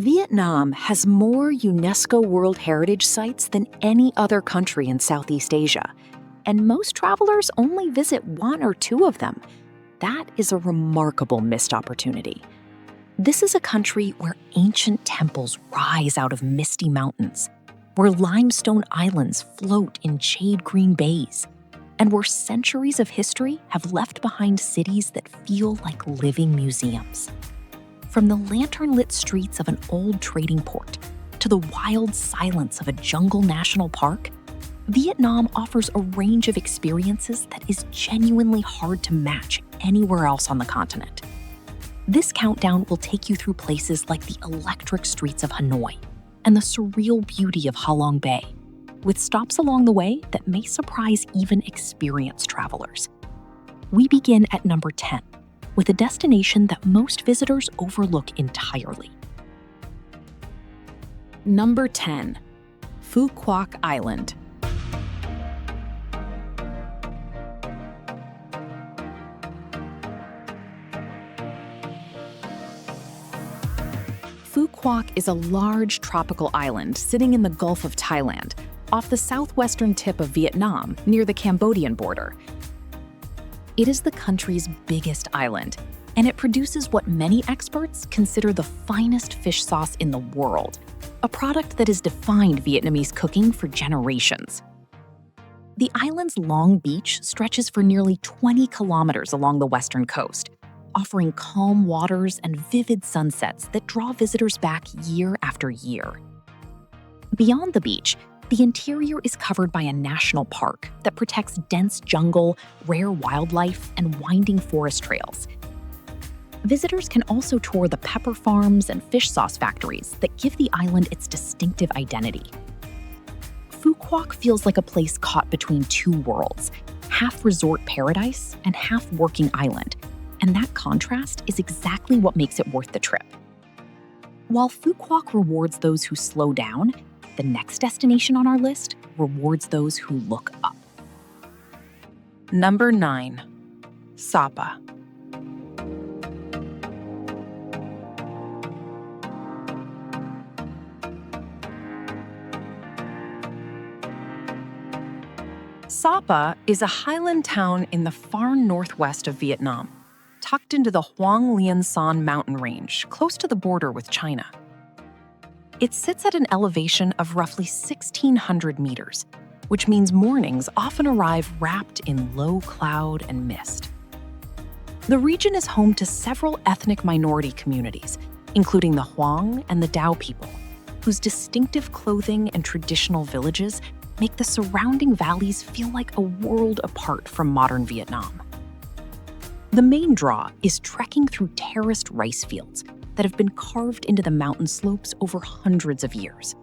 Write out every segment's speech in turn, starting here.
Vietnam has more UNESCO World Heritage Sites than any other country in Southeast Asia, and most travelers only visit one or two of them. That is a remarkable missed opportunity. This is a country where ancient temples rise out of misty mountains, where limestone islands float in jade-green bays, and where centuries of history have left behind cities that feel like living museums. From the lantern-lit streets of an old trading port to the wild silence of a jungle national park, Vietnam offers a range of experiences that is genuinely hard to match anywhere else on the continent. This countdown will take you through places like the electric streets of Hanoi and the surreal beauty of Ha Long Bay, with stops along the way that may surprise even experienced travelers. We begin at number 10, with a destination that most visitors overlook entirely. Number 10. QUOC Island. QUOC is a large tropical island sitting in the Gulf of Thailand, off the southwestern tip of Vietnam, near the Cambodian border. It is the country's biggest island, and it produces what many experts consider the finest fish sauce in the world, a product that has defined Vietnamese cooking for generations. The island's long beach stretches for nearly 20 kilometers along the western coast, offering calm waters and vivid sunsets that draw visitors back year after year. Beyond the beach, the interior is covered by a national park that protects dense jungle, rare wildlife, and winding forest trails. Visitors can also tour the pepper farms and fish sauce factories that give the island its distinctive identity. QUOC feels like a place caught between two worlds, half resort paradise and half working island, and that contrast is exactly what makes it worth the trip. While QUOC rewards those who slow down, the next destination on our list rewards those who look up. Number 9. SAPA. SAPA is a highland town in the far northwest of Vietnam, tucked into the Hoang Lien Son mountain range, close to the border with China. It sits at an elevation of roughly 1,600 meters, which means mornings often arrive wrapped in low cloud and mist. The region is home to several ethnic minority communities, including the Hoang and the Dao people, whose distinctive clothing and traditional villages make the surrounding valleys feel like a world apart from modern Vietnam. The main draw is trekking through terraced rice fields that have been carved into the mountain slopes over hundreds of years.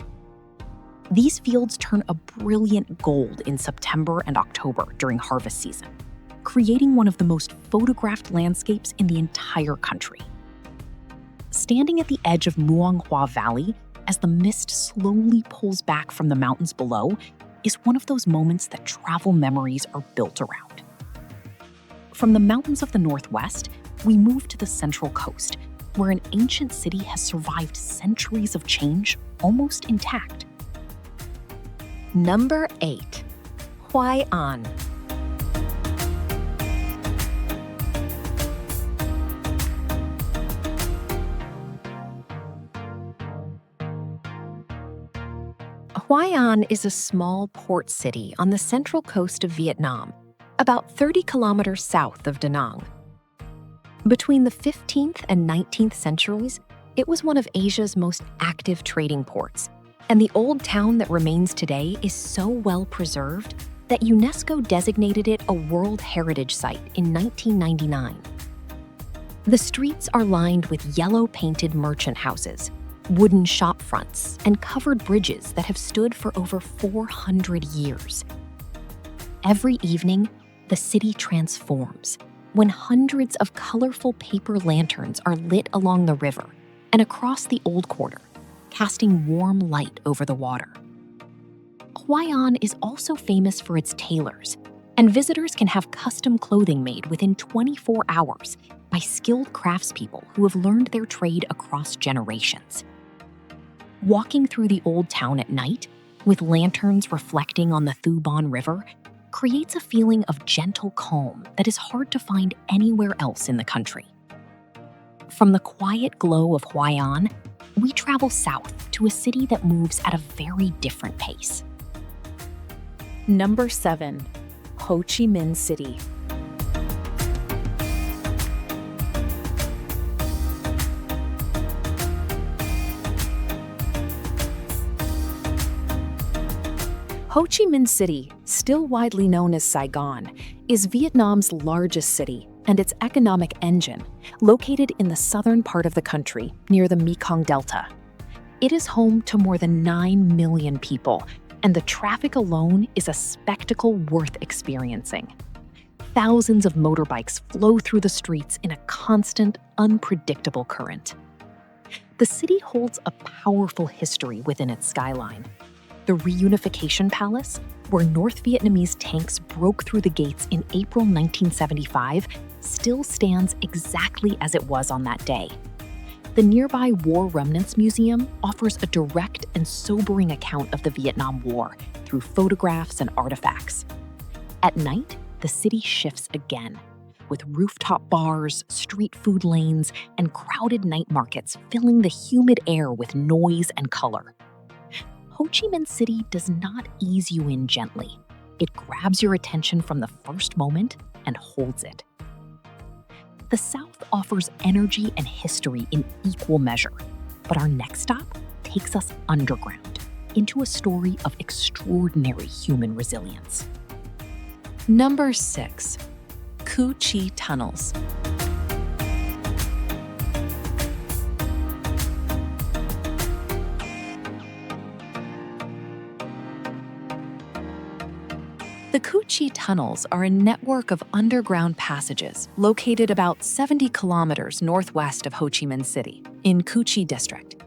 These fields turn a brilliant gold in September and October during harvest season, creating one of the most photographed landscapes in the entire country. Standing at the edge of Muong Hua Valley, as the mist slowly pulls back from the mountains below, is one of those moments that travel memories are built around. From the mountains of the northwest, we move to the central coast, where an ancient city has survived centuries of change almost intact. Number 8. HOI AN. HOI AN is a small port city on the central coast of Vietnam, about 30 kilometers south of Da Nang. Between the 15th and 19th centuries, it was one of Asia's most active trading ports, and the old town that remains today is so well preserved that UNESCO designated it a World Heritage Site in 1999. The streets are lined with yellow-painted merchant houses, wooden shop fronts, and covered bridges that have stood for over 400 years. Every evening, the city transforms when hundreds of colorful paper lanterns are lit along the river and across the Old Quarter, casting warm light over the water. HOI AN is also famous for its tailors, and visitors can have custom clothing made within 24 hours by skilled craftspeople who have learned their trade across generations. Walking through the old town at night, with lanterns reflecting on the Thu Bon River, creates a feeling of gentle calm that is hard to find anywhere else in the country. From the quiet glow of Hoi An, we travel south to a city that moves at a very different pace. Number 7. Ho Chi Minh City. Ho Chi Minh City, still widely known as Saigon, is Vietnam's largest city and its economic engine, located in the southern part of the country near the Mekong Delta. It is home to more than 9 million people, and the traffic alone is a spectacle worth experiencing. Thousands of motorbikes flow through the streets in a constant, unpredictable current. The city holds a powerful history within its skyline. The Reunification Palace, where North Vietnamese tanks broke through the gates in April 1975, still stands exactly as it was on that day. The nearby War Remnants Museum offers a direct and sobering account of the Vietnam War through photographs and artifacts. At night, the city shifts again, with rooftop bars, street food lanes, and crowded night markets filling the humid air with noise and color. Ho Chi Minh City does not ease you in gently. It grabs your attention from the first moment and holds it. The South offers energy and history in equal measure, but our next stop takes us underground into a story of extraordinary human resilience. Number 6. Cu Chi Tunnels. The Cu Chi Tunnels are a network of underground passages located about 70 kilometers northwest of Ho Chi Minh City, in Cu Chi District.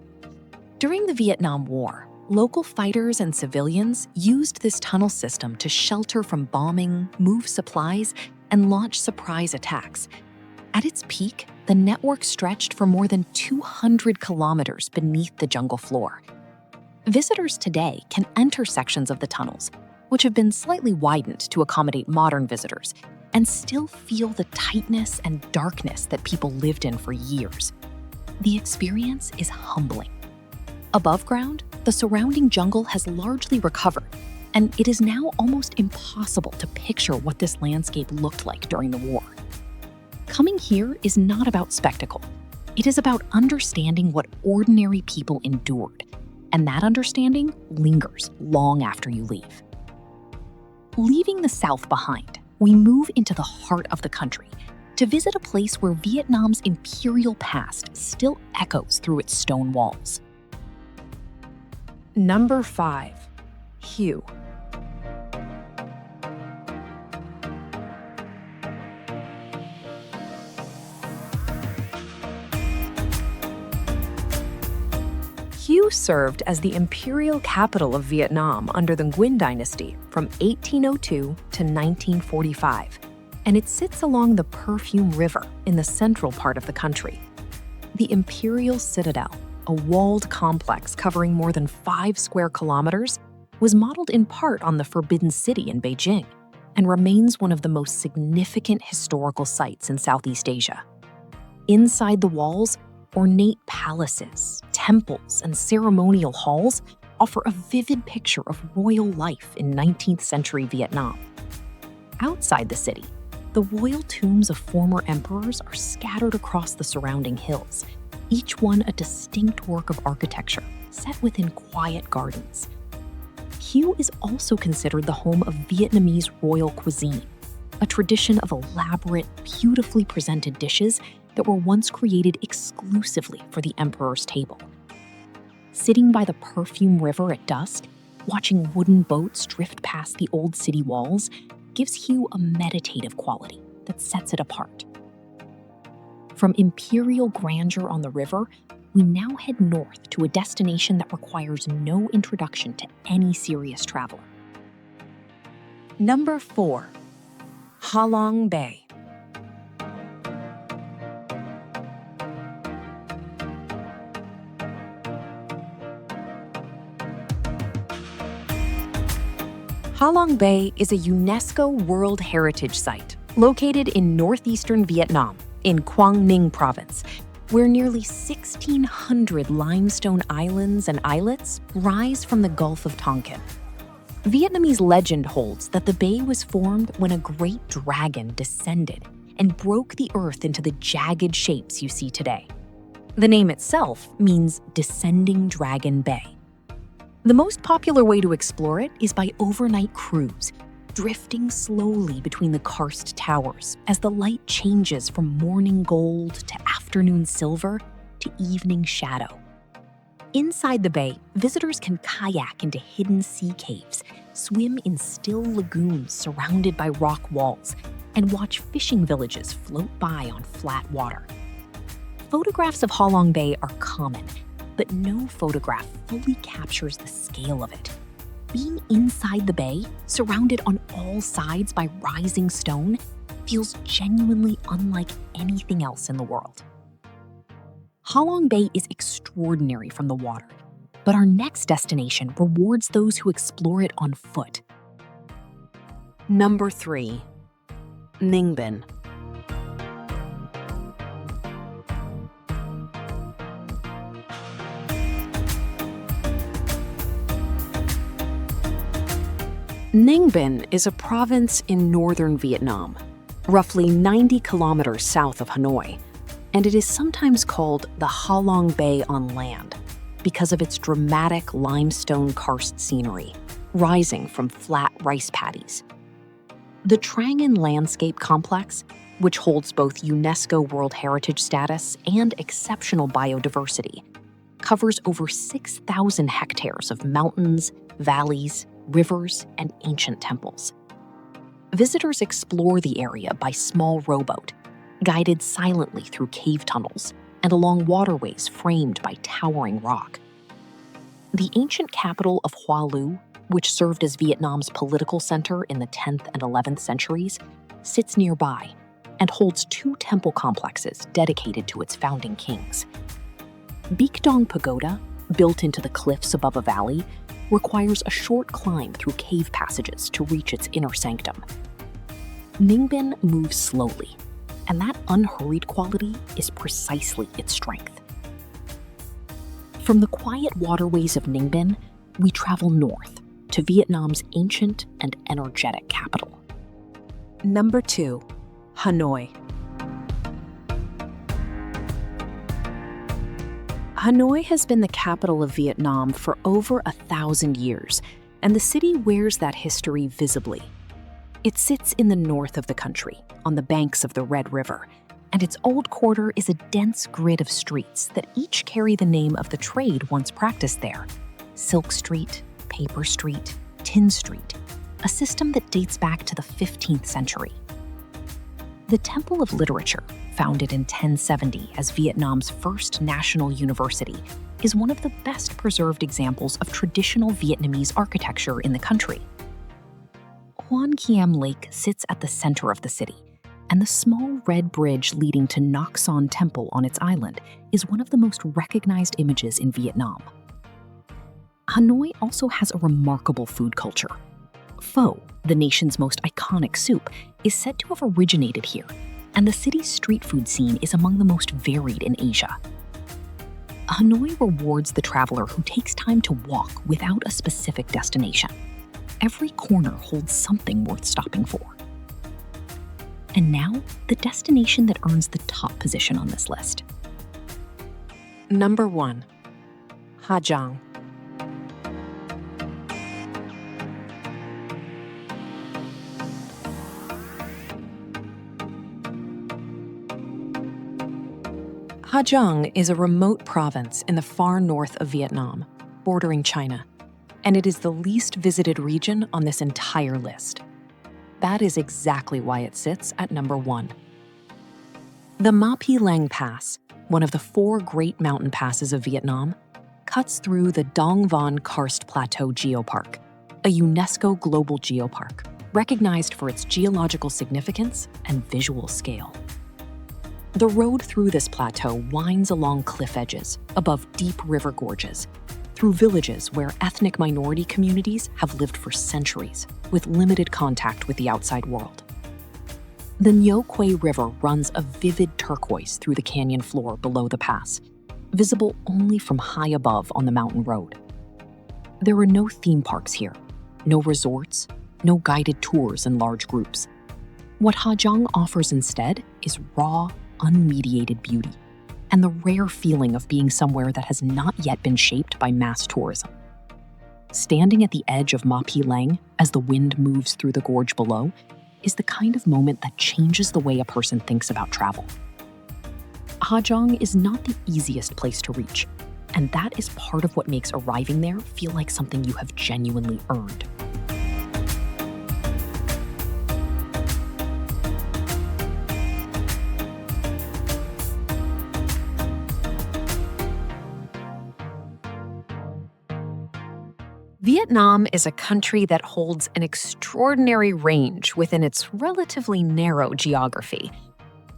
During the Vietnam War, local fighters and civilians used this tunnel system to shelter from bombing, move supplies, and launch surprise attacks. At its peak, the network stretched for more than 200 kilometers beneath the jungle floor. Visitors today can enter sections of the tunnels, which have been slightly widened to accommodate modern visitors, and still feel the tightness and darkness that people lived in for years. The experience is humbling. Above ground, the surrounding jungle has largely recovered, and it is now almost impossible to picture what this landscape looked like during the war. Coming here is not about spectacle. It is about understanding what ordinary people endured, and that understanding lingers long after you leave. Leaving the South behind, we move into the heart of the country to visit a place where Vietnam's imperial past still echoes through its stone walls. Number 5. Hue. Hue served as the imperial capital of Vietnam under the Nguyen dynasty from 1802 to 1945, and it sits along the Perfume River in the central part of the country. The Imperial Citadel, a walled complex covering more than 5 square kilometers, was modeled in part on the Forbidden City in Beijing and remains one of the most significant historical sites in Southeast Asia. Inside the walls, ornate palaces, temples, and ceremonial halls offer a vivid picture of royal life in 19th century Vietnam. Outside the city, the royal tombs of former emperors are scattered across the surrounding hills, each one a distinct work of architecture set within quiet gardens. Hue is also considered the home of Vietnamese royal cuisine, a tradition of elaborate, beautifully presented dishes that were once created exclusively for the emperor's table. Sitting by the Perfume River at dusk, watching wooden boats drift past the old city walls, gives Hue a meditative quality that sets it apart. From imperial grandeur on the river, we now head north to a destination that requires no introduction to any serious traveler. Number 4. Ha Long Bay. Halong Bay is a UNESCO World Heritage Site located in northeastern Vietnam in Quang Ninh Province, where nearly 1,600 limestone islands and islets rise from the Gulf of Tonkin. Vietnamese legend holds that the bay was formed when a great dragon descended and broke the earth into the jagged shapes you see today. The name itself means Descending Dragon Bay. The most popular way to explore it is by overnight cruise, drifting slowly between the karst towers as the light changes from morning gold to afternoon silver to evening shadow. Inside the bay, visitors can kayak into hidden sea caves, swim in still lagoons surrounded by rock walls, and watch fishing villages float by on flat water. Photographs of Halong Bay are common, but no photograph fully captures the scale of it. Being inside the bay, surrounded on all sides by rising stone, feels genuinely unlike anything else in the world. Halong Bay is extraordinary from the water, but our next destination rewards those who explore it on foot. Number 3. Ninh Binh. Ninh Binh is a province in northern Vietnam, roughly 90 kilometers south of Hanoi, and it is sometimes called the Halong Bay on land because of its dramatic limestone karst scenery, rising from flat rice paddies. The Trang An Landscape Complex, which holds both UNESCO World Heritage status and exceptional biodiversity, covers over 6,000 hectares of mountains, valleys, rivers, and ancient temples. Visitors explore the area by small rowboat, guided silently through cave tunnels and along waterways framed by towering rock. The ancient capital of Hoa Lu, which served as Vietnam's political center in the 10th and 11th centuries, sits nearby and holds 2 temple complexes dedicated to its founding kings. Bic Dong Pagoda, built into the cliffs above a valley, requires a short climb through cave passages to reach its inner sanctum. Ninh Binh moves slowly, and that unhurried quality is precisely its strength. From the quiet waterways of Ninh Binh, we travel north to Vietnam's ancient and energetic capital. Number 2. Hanoi. Hanoi has been the capital of Vietnam for over 1,000 years, and the city wears that history visibly. It sits in the north of the country, on the banks of the Red River, and its old quarter is a dense grid of streets that each carry the name of the trade once practiced there: Silk Street, Paper Street, Tin Street, a system that dates back to the 15th century. The Temple of Literature, founded in 1070 as Vietnam's first national university, is one of the best preserved examples of traditional Vietnamese architecture in the country. Hoan Kiem Lake sits at the center of the city, and the small red bridge leading to Ngoc Son Temple on its island is one of the most recognized images in Vietnam. Hanoi also has a remarkable food culture. Pho, the nation's most iconic soup, is said to have originated here, and the city's street food scene is among the most varied in Asia. Hanoi rewards the traveler who takes time to walk without a specific destination. Every corner holds something worth stopping for. And now, the destination that earns the top position on this list. Number 1. Ha Giang. Ha Giang is a remote province in the far north of Vietnam, bordering China, and it is the least visited region on this entire list. That is exactly why it sits at number 1. The Ma Pi Lang Pass, one of the 4 great mountain passes of Vietnam, cuts through the Dong Van Karst Plateau Geopark, a UNESCO global geopark recognized for its geological significance and visual scale. The road through this plateau winds along cliff edges, above deep river gorges, through villages where ethnic minority communities have lived for centuries with limited contact with the outside world. The QUOC River runs a vivid turquoise through the canyon floor below the pass, visible only from high above on the mountain road. There are no theme parks here, no resorts, no guided tours in large groups. What HAJIANG offers instead is raw, unmediated beauty and the rare feeling of being somewhere that has not yet been shaped by mass tourism. Standing at the edge of Ma Pi Leng as the wind moves through the gorge below is the kind of moment that changes the way a person thinks about travel. HAJIANG is not the easiest place to reach, and that is part of what makes arriving there feel like something you have genuinely earned. Vietnam is a country that holds an extraordinary range within its relatively narrow geography.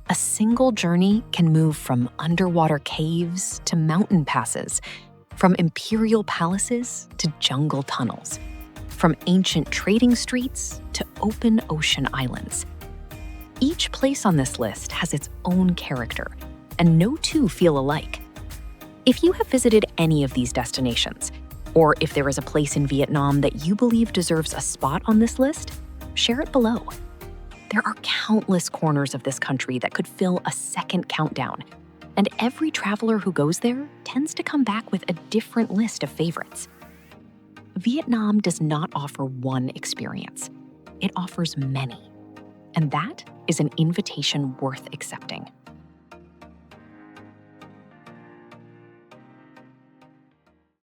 A single journey can move from underwater caves to mountain passes, from imperial palaces to jungle tunnels, from ancient trading streets to open ocean islands. Each place on this list has its own character, and no two feel alike. If you have visited any of these destinations, or if there is a place in Vietnam that you believe deserves a spot on this list, share it below. There are countless corners of this country that could fill a second countdown, and every traveler who goes there tends to come back with a different list of favorites. Vietnam does not offer one experience. It offers many, and that is an invitation worth accepting.